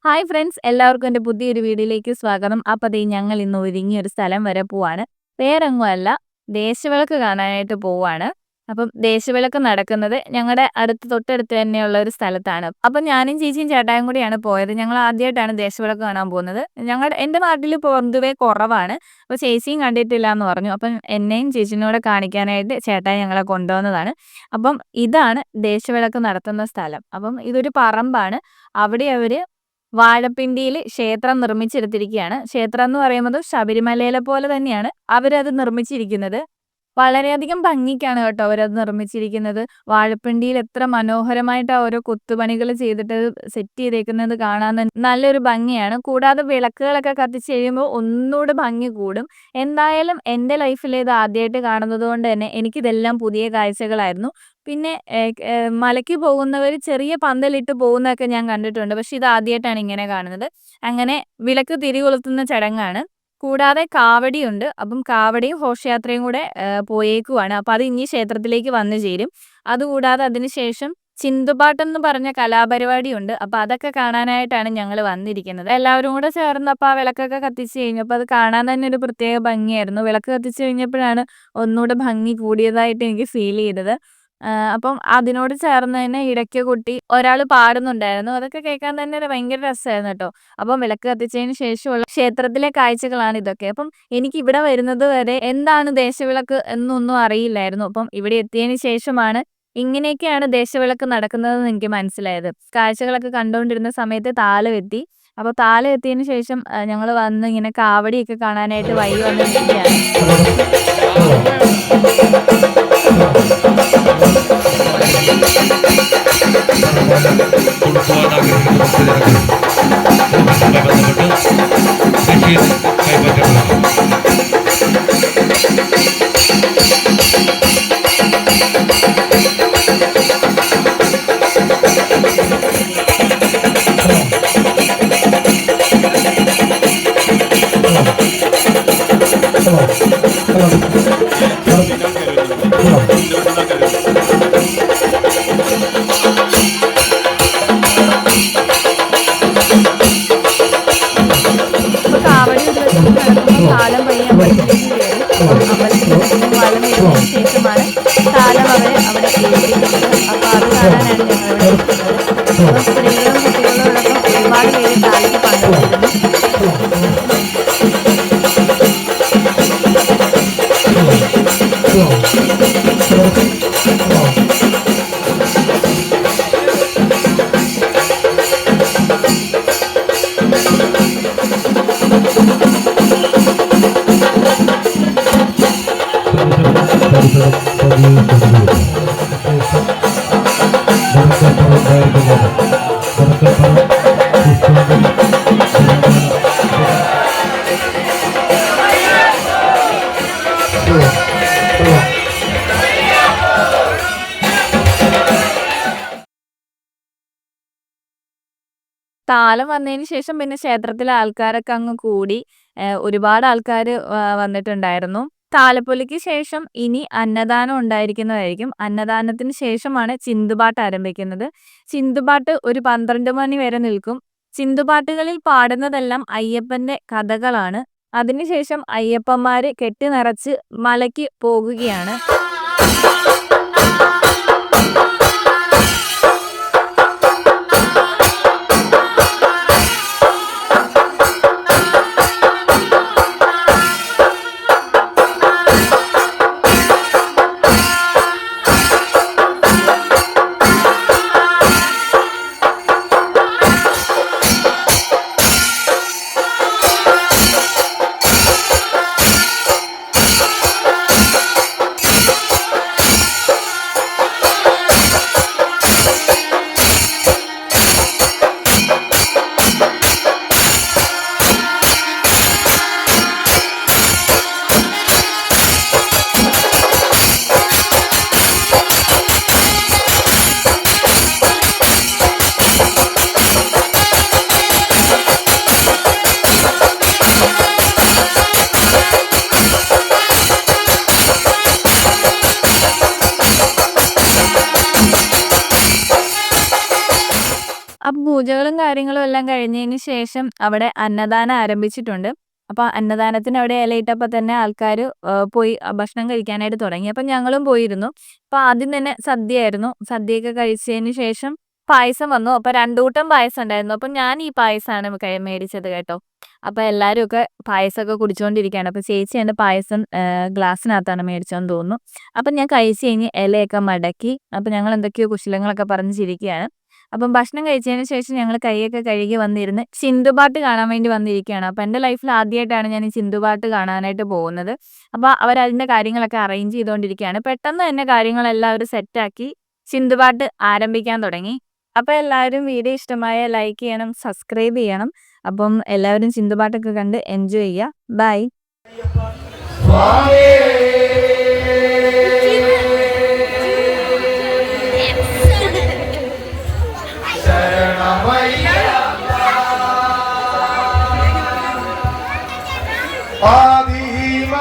Hi friends എല്ലാവർക്കും എൻ്റെ പുതിയൊരു വീഡിയോയിലേക്ക് സ്വാഗതം. അപ്പോൾ ദേ ഞങ്ങൾ ഇന്ന് ഒരുങ്ങിയ ഒരു സ്ഥലം വരെ പോവാണ്. വേറെങ്ങുമല്ല, ദേശവിളക്ക് കാണാനായിട്ട് പോവാണ്. അപ്പം ദേശവിളക്ക് നടക്കുന്നത് ഞങ്ങളുടെ തൊട്ടടുത്ത് തന്നെയുള്ള ഒരു സ്ഥലത്താണ്. അപ്പം ഞാനും ചേച്ചിയും ചേട്ടായും കൂടിയാണ് പോയത്. ഞങ്ങൾ ആദ്യമായിട്ടാണ് ദേശവിളക്ക് കാണാൻ പോകുന്നത്. എൻ്റെ നാട്ടിൽ പൊതുവെ കുറവാണ്. അപ്പോൾ ചേച്ചിയും കണ്ടിട്ടില്ല എന്ന് പറഞ്ഞു. അപ്പം എന്നെയും ചേച്ചിനോട് കാണിക്കാനായിട്ട് ചേട്ടായി ഞങ്ങളെ കൊണ്ടുവന്നതാണ്. അപ്പം ഇതാണ് ദേശവിളക്ക് നടത്തുന്ന സ്ഥലം. അപ്പം ഇതൊരു പറമ്പാണ്. അവിടെ അവർ വാഴപ്പിണ്ടിയിൽ ക്ഷേത്രം നിർമ്മിച്ചെടുത്തിരിക്കുകയാണ്. ക്ഷേത്രം എന്ന് പറയുന്നത് ശബരിമലയിലെ പോലെ തന്നെയാണ് അവരത് നിർമ്മിച്ചിരിക്കുന്നത്. വളരെയധികം ഭംഗിക്കാണ് കേട്ടോ അവരത് നിർമ്മിച്ചിരിക്കുന്നത്. വാഴപ്പിണ്ടിയിൽ എത്ര മനോഹരമായിട്ടാ ഓരോ കൊത്തുപണികൾ ചെയ്തിട്ട് സെറ്റ് ചെയ്തേക്കുന്നത് കാണാൻ തന്നെ നല്ലൊരു ഭംഗിയാണ്. കൂടാതെ വിളക്കുകളൊക്കെ കത്തിച്ച് കഴിയുമ്പോൾ ഒന്നുകൂടെ ഭംഗി കൂടും. എന്തായാലും എൻ്റെ ലൈഫിൽ ഇത് ആദ്യമായിട്ട് കാണുന്നത് കൊണ്ട് തന്നെ എനിക്കിതെല്ലാം പുതിയ കാഴ്ചകളായിരുന്നു. പിന്നെ മലയ്ക്ക് പോകുന്നവർ ചെറിയ പന്തലിട്ട് പോകുന്നതൊക്കെ ഞാൻ കണ്ടിട്ടുണ്ട്. പക്ഷെ ഇത് ആദ്യമായിട്ടാണ് ഇങ്ങനെ കാണുന്നത്. അങ്ങനെ വിളക്ക് തിരികൊളുത്തുന്ന ചടങ്ങാണ്. കൂടാതെ കാവടിയുണ്ട്. അപ്പം കാവടിയും ഘോഷയാത്രയും കൂടെ പോയേക്കുവാണ്. അപ്പം അത് ഇനി ക്ഷേത്രത്തിലേക്ക് വന്നു ചേരും. അതുകൂടാതെ അതിനുശേഷം ചിന്തുപാട്ടെന്ന് പറഞ്ഞ കലാപരിപാടിയുണ്ട്. അപ്പം അതൊക്കെ കാണാനായിട്ടാണ് ഞങ്ങൾ വന്നിരിക്കുന്നത്. എല്ലാവരും കൂടെ ചേർന്നപ്പോൾ ആ വിളക്കൊക്കെ കത്തിച്ച് കഴിഞ്ഞപ്പോൾ അത് കാണാൻ തന്നെ ഒരു പ്രത്യേക ഭംഗിയായിരുന്നു. വിളക്ക് കത്തിച്ച് കഴിഞ്ഞപ്പോഴാണ് ഒന്നുകൂടെ ഭംഗി കൂടിയതായിട്ട് എനിക്ക് ഫീൽ ചെയ്തത്. അപ്പം അതിനോട് ചേർന്ന് തന്നെ ഇടയ്ക്ക് കൊട്ടി ഒരാൾ പാടുന്നുണ്ടായിരുന്നു. അതൊക്കെ കേൾക്കാൻ തന്നെ ഭയങ്കര രസമായിരുന്നു കേട്ടോ. അപ്പം വിളക്ക് കത്തിച്ചതിന് ശേഷമുള്ള ക്ഷേത്രത്തിലെ കാഴ്ചകളാണ് ഇതൊക്കെ. അപ്പം എനിക്ക് ഇവിടെ വരുന്നത് വരെ എന്താണ് ദേശവിളക്ക് എന്നൊന്നും അറിയില്ലായിരുന്നു. അപ്പം ഇവിടെ എത്തിയതിന് ശേഷമാണ് ഇങ്ങനെയൊക്കെയാണ് ദേശവിളക്ക് നടക്കുന്നതെന്ന് എനിക്ക് മനസ്സിലായത്. കാഴ്ചകളൊക്കെ കണ്ടുകൊണ്ടിരുന്ന സമയത്ത് താലം എത്തി. അപ്പോൾ താലം എത്തിയതിന് ശേഷം ഞങ്ങൾ വന്ന് ഇങ്ങനെ കാവടിയൊക്കെ കാണാനായിട്ട് വഴി വന്ന് നിൽക്കുകയാണ്. കാവടി ഉദ്ദേശിച്ച് നടക്കുമ്പോൾ താലം പയ്യെ അമ്പലത്തിലേക്ക് കയറി. അമ്പലത്തിലേക്ക് വലം വരുന്നതിന് ശേഷമാണ് താലം അവരെ അവിടെ ഏൽപ്പിക്കുന്നത്. അപ്പോൾ അത് കാണാനാണ് ഞങ്ങൾ ഇവിടെ എത്തുന്നത്. അപ്പോൾ സ്ത്രീകളും കുട്ടികളോടൊപ്പം ഒരുപാട് പേര് താലത്തിൽ പങ്കെടുത്തിരുന്നു. താലം വന്നതിന് ശേഷം പിന്നെ ക്ഷേത്രത്തിലെ ആൾക്കാരൊക്കെ അങ്ങ് കൂടി. ഒരുപാട് ആൾക്കാർ വന്നിട്ടുണ്ടായിരുന്നു. താലപ്പൊലിക്ക് ശേഷം ഇനി അന്നദാനം ഉണ്ടായിരിക്കുന്നതായിരിക്കും. അന്നദാനത്തിന് ശേഷമാണ് ചിന്തുപാട്ട് ആരംഭിക്കുന്നത്. ചിന്തുപാട്ട് ഒരു 12 മണി വരെ നിൽക്കും. ചിന്തുപാട്ടുകളിൽ പാടുന്നതെല്ലാം അയ്യപ്പന്റെ കഥകളാണ്. അതിനുശേഷം അയ്യപ്പന്മാര് കെട്ടിനിറച്ച് മലയ്ക്ക് പോകുകയാണ്. എല്ലാം കഴിഞ്ഞതിന് ശേഷം അവിടെ അന്നദാനം ആരംഭിച്ചിട്ടുണ്ട്. അപ്പൊ അന്നദാനത്തിന് അവിടെ ഇലയിട്ടപ്പോൾ തന്നെ ആൾക്കാർ പോയി ഭക്ഷണം കഴിക്കാനായിട്ട് തുടങ്ങി. അപ്പം ഞങ്ങളും പോയിരുന്നു. അപ്പൊ ആദ്യം തന്നെ സദ്യയായിരുന്നു. സദ്യയൊക്കെ കഴിച്ചതിന് ശേഷം പായസം വന്നു. അപ്പൊ 2 കൂട്ടം പായസം ഉണ്ടായിരുന്നു. അപ്പൊ ഞാൻ ഈ പായസമാണ് മേടിച്ചത് കേട്ടോ. അപ്പൊ എല്ലാരും ഒക്കെ പായസമൊക്കെ കുടിച്ചുകൊണ്ടിരിക്കുകയാണ്. അപ്പൊ ചേച്ചി എന്റെ പായസം ഗ്ലാസ്സിനകത്താണ് മേടിച്ചതെന്ന് തോന്നുന്നു. അപ്പൊ ഞാൻ കഴിച്ച് കഴിഞ്ഞ് ഇലയൊക്കെ മടക്കി. അപ്പൊ ഞങ്ങൾ എന്തൊക്കെയോ കുശലങ്ങളൊക്കെ പറഞ്ഞ് ചിരിക്കുകയാണ്. അപ്പം ഭക്ഷണം കഴിച്ചതിന് ശേഷം ഞങ്ങൾ കൈയൊക്കെ കഴുകി വന്നിരുന്ന് ചിന്തുപാട്ട് കാണാൻ വേണ്ടി വന്നിരിക്കുകയാണ്. അപ്പൊ എൻ്റെ ലൈഫിൽ ആദ്യമായിട്ടാണ് ഞാൻ ഈ ചിന്തുപാട്ട് കാണാനായിട്ട് പോകുന്നത്. അപ്പൊ അവരതിന്റെ കാര്യങ്ങളൊക്കെ അറേഞ്ച് ചെയ്തുകൊണ്ടിരിക്കുകയാണ്. പെട്ടെന്ന് തന്നെ കാര്യങ്ങളെല്ലാം അവർ സെറ്റാക്കി ചിന്തുപാട്ട് ആരംഭിക്കാൻ തുടങ്ങി. അപ്പൊ എല്ലാവരും വീഡിയോ ഇഷ്ടമായ ലൈക്ക് ചെയ്യണം, സബ്സ്ക്രൈബ് ചെയ്യണം. അപ്പം എല്ലാവരും ചിന്തുപാട്ടൊക്കെ കണ്ട് എൻജോയ് ചെയ്യുക. ബൈ. ആദിമ